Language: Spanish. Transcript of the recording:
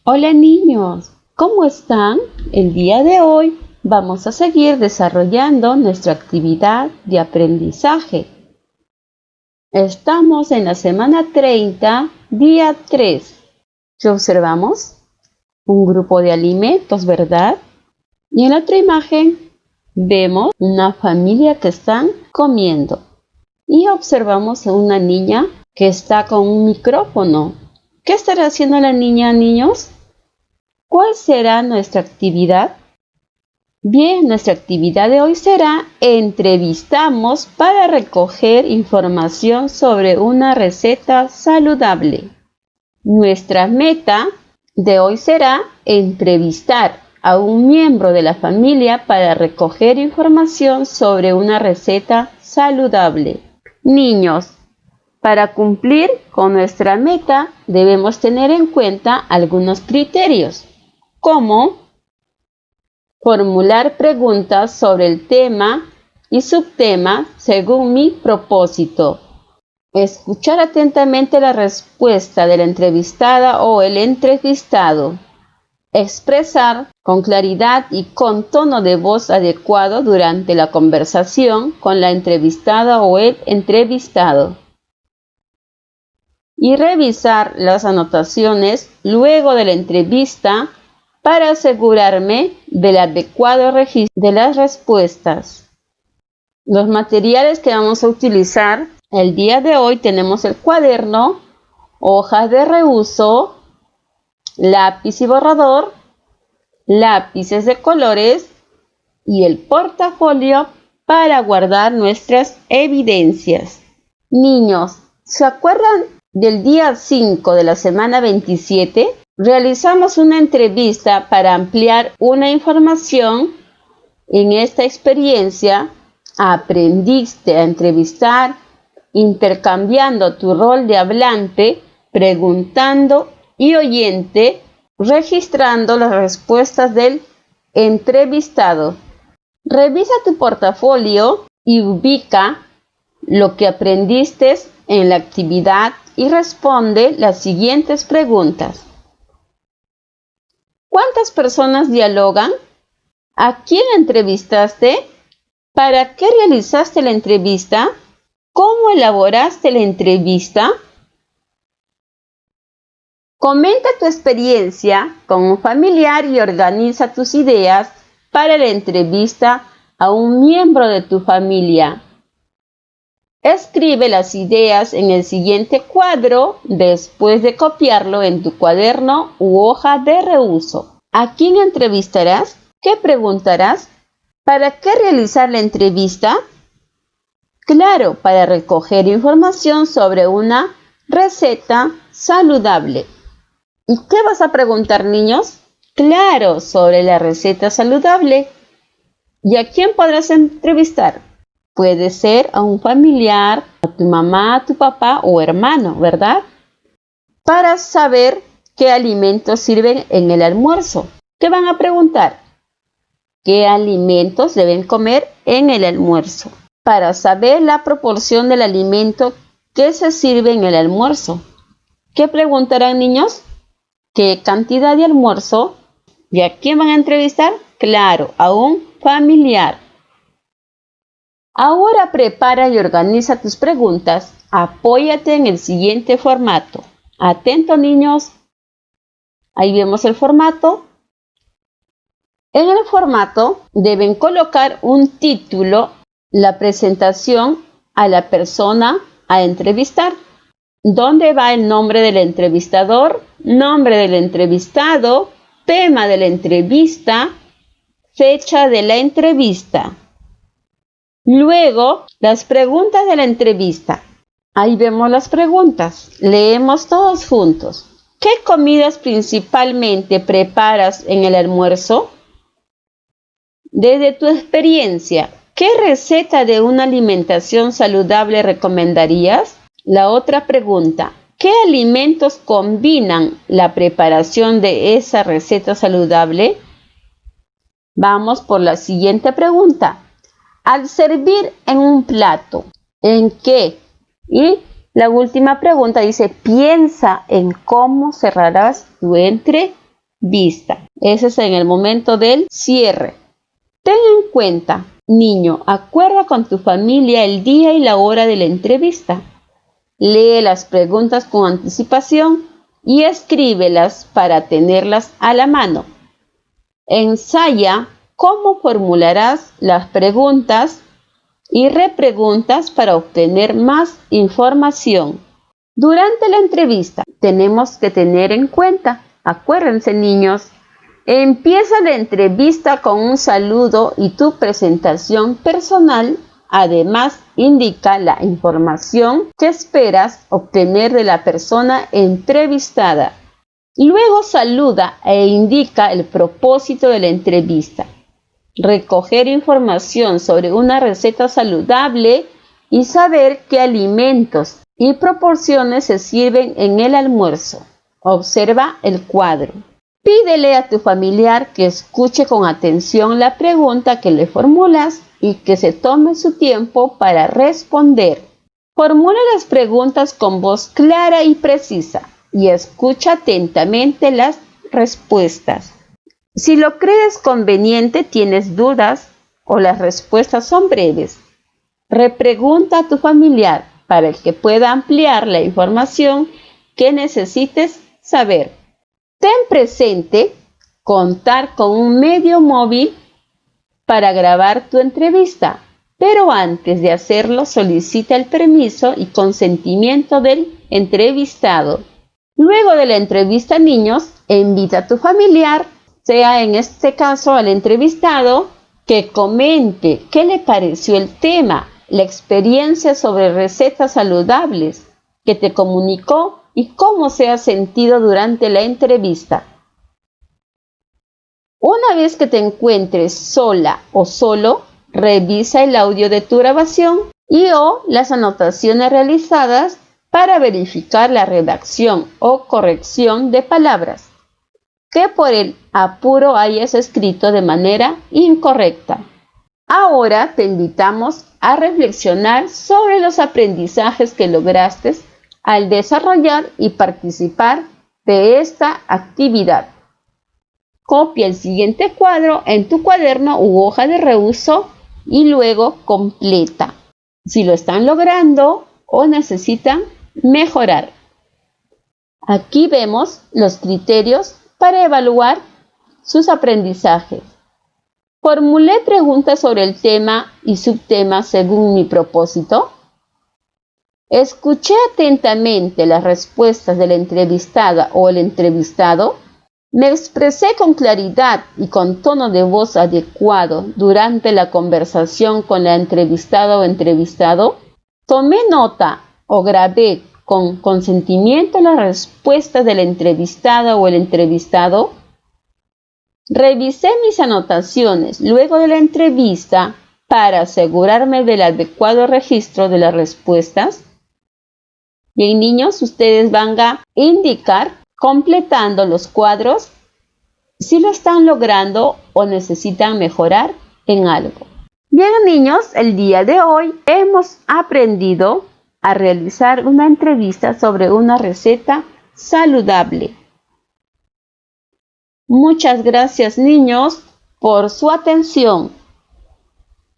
Hola niños, ¿cómo están? El día de hoy vamos a seguir desarrollando nuestra actividad de aprendizaje. Estamos en la semana 30, día 3. ¿Qué observamos? Un grupo de alimentos, ¿verdad? Y en la otra imagen vemos una familia que están comiendo. Y observamos a una niña que está con un micrófono. ¿Qué estará haciendo la niña, niños? ¿Cuál será nuestra actividad? Bien, nuestra actividad de hoy será entrevistamos para recoger información sobre una receta saludable. Nuestra meta de hoy será entrevistar a un miembro de la familia para recoger información sobre una receta saludable. Niños, para cumplir con nuestra meta debemos tener en cuenta algunos criterios, como formular preguntas sobre el tema y subtema según mi propósito. Escuchar atentamente la respuesta de la entrevistada o el entrevistado. Expresar con claridad y con tono de voz adecuado durante la conversación con la entrevistada o el entrevistado. Y revisar las anotaciones luego de la entrevista para asegurarme del adecuado registro de las respuestas. Los materiales que vamos a utilizar el día de hoy tenemos el cuaderno, hojas de reuso, lápiz y borrador, lápices de colores y el portafolio para guardar nuestras evidencias. Niños, ¿se acuerdan del día 5 de la semana 27? Realizamos una entrevista para ampliar una información. En esta experiencia aprendiste a entrevistar intercambiando tu rol de hablante, preguntando y oyente, registrando las respuestas del entrevistado. Revisa tu portafolio y ubica lo que aprendiste en la actividad y responde las siguientes preguntas. ¿Cuántas personas dialogan? ¿A quién entrevistaste? ¿Para qué realizaste la entrevista? ¿Cómo elaboraste la entrevista? Comenta tu experiencia con un familiar y organiza tus ideas para la entrevista a un miembro de tu familia. Escribe las ideas en el siguiente cuadro después de copiarlo en tu cuaderno u hoja de reuso. ¿A quién entrevistarás? ¿Qué preguntarás? ¿Para qué realizar la entrevista? Claro, para recoger información sobre una receta saludable. ¿Y qué vas a preguntar, niños? Claro, sobre la receta saludable. ¿Y a quién podrás entrevistar? Puede ser a un familiar, a tu mamá, a tu papá o hermano, ¿verdad? Para saber qué alimentos sirven en el almuerzo. ¿Qué van a preguntar? ¿Qué alimentos deben comer en el almuerzo? Para saber la proporción del alimento que se sirve en el almuerzo. ¿Qué preguntarán, niños? ¿Qué cantidad de almuerzo? ¿Y a quién van a entrevistar? Claro, a un familiar. Ahora prepara y organiza tus preguntas. Apóyate en el siguiente formato. Atento, niños. Ahí vemos el formato. En el formato deben colocar un título, la presentación a la persona a entrevistar. ¿Dónde va el nombre del entrevistador? Nombre del entrevistado, tema de la entrevista, fecha de la entrevista. Luego, las preguntas de la entrevista. Ahí vemos las preguntas. Leemos todos juntos. ¿Qué comidas principalmente preparas en el almuerzo? Desde tu experiencia, ¿qué receta de una alimentación saludable recomendarías? La otra pregunta, ¿qué alimentos combinan la preparación de esa receta saludable? Vamos por la siguiente pregunta. Al servir en un plato, ¿en qué? Y la última pregunta dice, piensa en cómo cerrarás tu entrevista. entrevista. Ese es en el momento del cierre. Ten en cuenta, niño, acuerda con tu familia el día y la hora de la entrevista. Lee las preguntas con anticipación y escríbelas para tenerlas a la mano. Ensaya cómo formularás las preguntas y repreguntas para obtener más información. Durante la entrevista tenemos que tener en cuenta, acuérdense niños, empieza la entrevista con un saludo y tu presentación personal. Además, indica la información que esperas obtener de la persona entrevistada. Luego saluda e indica el propósito de la entrevista. Recoger información sobre una receta saludable y saber qué alimentos y proporciones se sirven en el almuerzo. Observa el cuadro. Pídele a tu familiar que escuche con atención la pregunta que le formulas y que se tome su tiempo para responder. Formula las preguntas con voz clara y precisa y escucha atentamente las respuestas. Si lo crees conveniente, tienes dudas o las respuestas son breves, repregunta a tu familiar para que pueda ampliar la información que necesites saber. Ten presente contar con un medio móvil para grabar tu entrevista, pero antes de hacerlo solicita el permiso y consentimiento del entrevistado. Luego de la entrevista, niños, invita a tu familiar, sea en este caso al entrevistado, que comente qué le pareció el tema, la experiencia sobre recetas saludables que te comunicó y cómo se ha sentido durante la entrevista. Una vez que te encuentres sola o solo, revisa el audio de tu grabación o las anotaciones realizadas para verificar la redacción o corrección de palabras que por el apuro hayas escrito de manera incorrecta. Ahora te invitamos a reflexionar sobre los aprendizajes que lograste al desarrollar y participar de esta actividad. Copia el siguiente cuadro en tu cuaderno u hoja de reuso y luego completa si lo están logrando o necesitan mejorar. Aquí vemos los criterios para evaluar sus aprendizajes. Formulé preguntas sobre el tema y subtemas según mi propósito. Escuché atentamente las respuestas de la entrevistada o el entrevistado. Me expresé con claridad y con tono de voz adecuado durante la conversación con la entrevistada o entrevistado. Tomé nota o grabé con consentimiento las respuestas de la entrevistada o el entrevistado. Revisé mis anotaciones luego de la entrevista para asegurarme del adecuado registro de las respuestas. Bien, niños, ustedes van a indicar completando los cuadros si lo están logrando o necesitan mejorar en algo. Bien, niños, el día de hoy hemos aprendido a realizar una entrevista sobre una receta saludable. Muchas gracias, niños, por su atención.